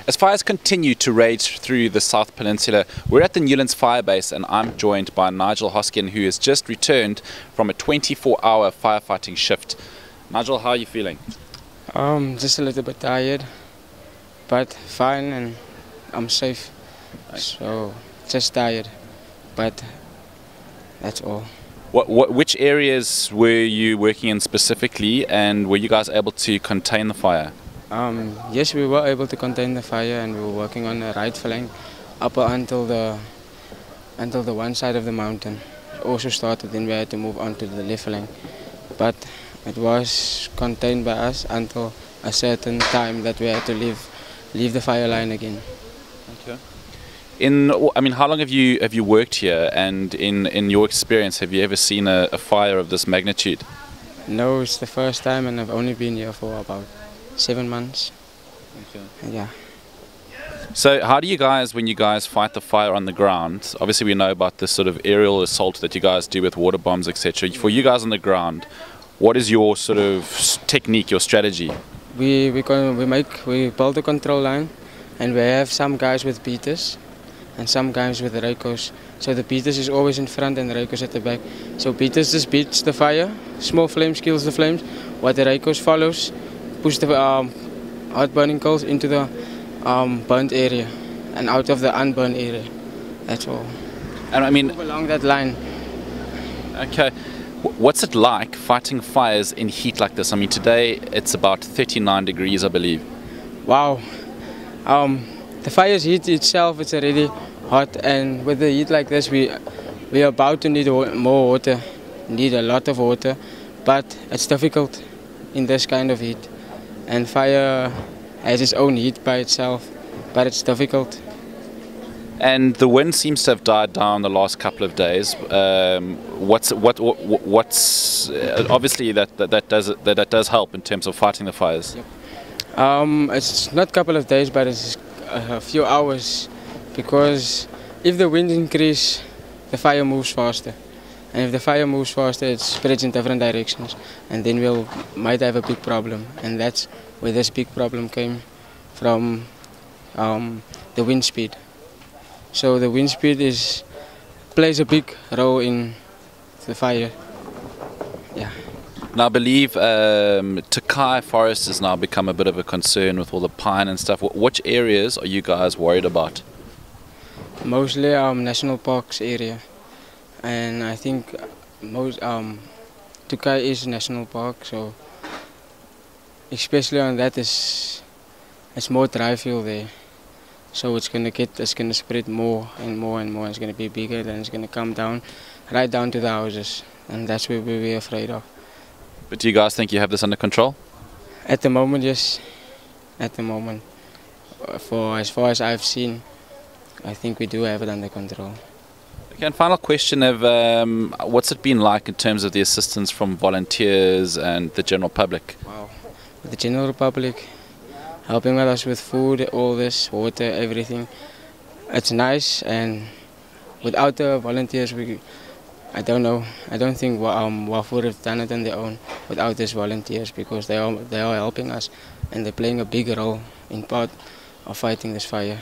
As fires continue to rage through the South Peninsula, we're at the Newlands Fire Base and I'm joined by Nigel Hoskin, who has just returned from a 24-hour firefighting shift. Nigel, how are you feeling? Just a little bit tired, but fine, and I'm safe. So just tired, but that's all. Which areas were you working in specifically, and were you guys able to contain the fire? Yes, we were able to contain the fire, and we were working on the right flank up until the one side of the mountain. It also started, then we had to move on to the left flank, but it was contained by us until a certain time that we had to leave the fire line again. Okay. How long have you worked here, and in your experience, have you ever seen a fire of this magnitude? No, it's the first time, and I've only been here for about 7 months. Okay. Yeah. So how do you guys, when you guys fight the fire on the ground, obviously we know about this sort of aerial assault that you guys do with water bombs, etc. For you guys on the ground, what is your sort of technique, your strategy? We build a control line, and we have some guys with beaters and some guys with Reikos. So the beaters is always in front and Reikos at the back. So beaters just beats the fire, small flames kills the flames, what the Reikos follows, push the hot burning coals into the burnt area and out of the unburned area. That's all. And move along that line. Okay. What's it like fighting fires in heat like this? I mean, today it's about 39 degrees, I believe. Wow. The fire's heat itself, it's already hot, and with the heat like this, we're about to need more water, need a lot of water, but it's difficult in this kind of heat. And fire has its own heat by itself, but it's difficult. And the wind seems to have died down the last couple of days. Obviously that does help in terms of fighting the fires. Yep. It's not a couple of days, but it's a few hours, because if the wind increases, the fire moves faster, and if the fire moves faster, it spreads in different directions, and then we might have a big problem. And that's where this big problem came from, the wind speed. So the wind speed plays a big role in the fire. Yeah. Now I believe Takai Forest has now become a bit of a concern with all the pine and stuff. Which areas are you guys worried about? Mostly national parks area, and I think most Takai is national park, so especially on that it's more dry field there. So it's gonna spread more and more and more. It's gonna be bigger, then it's gonna come down, right down to the houses, and that's what we're afraid of. But do you guys think you have this under control? At the moment, yes. At the moment, for as far as I've seen, I think we do have it under control. Okay, and final question of what's it been like in terms of the assistance from volunteers and the general public? Wow, the general public helping us with food, all this, water, everything. It's nice, and without the volunteers, I don't know. I don't think WAF would have done it on their own without these volunteers, because they are helping us, and they're playing a big role in part of fighting this fire.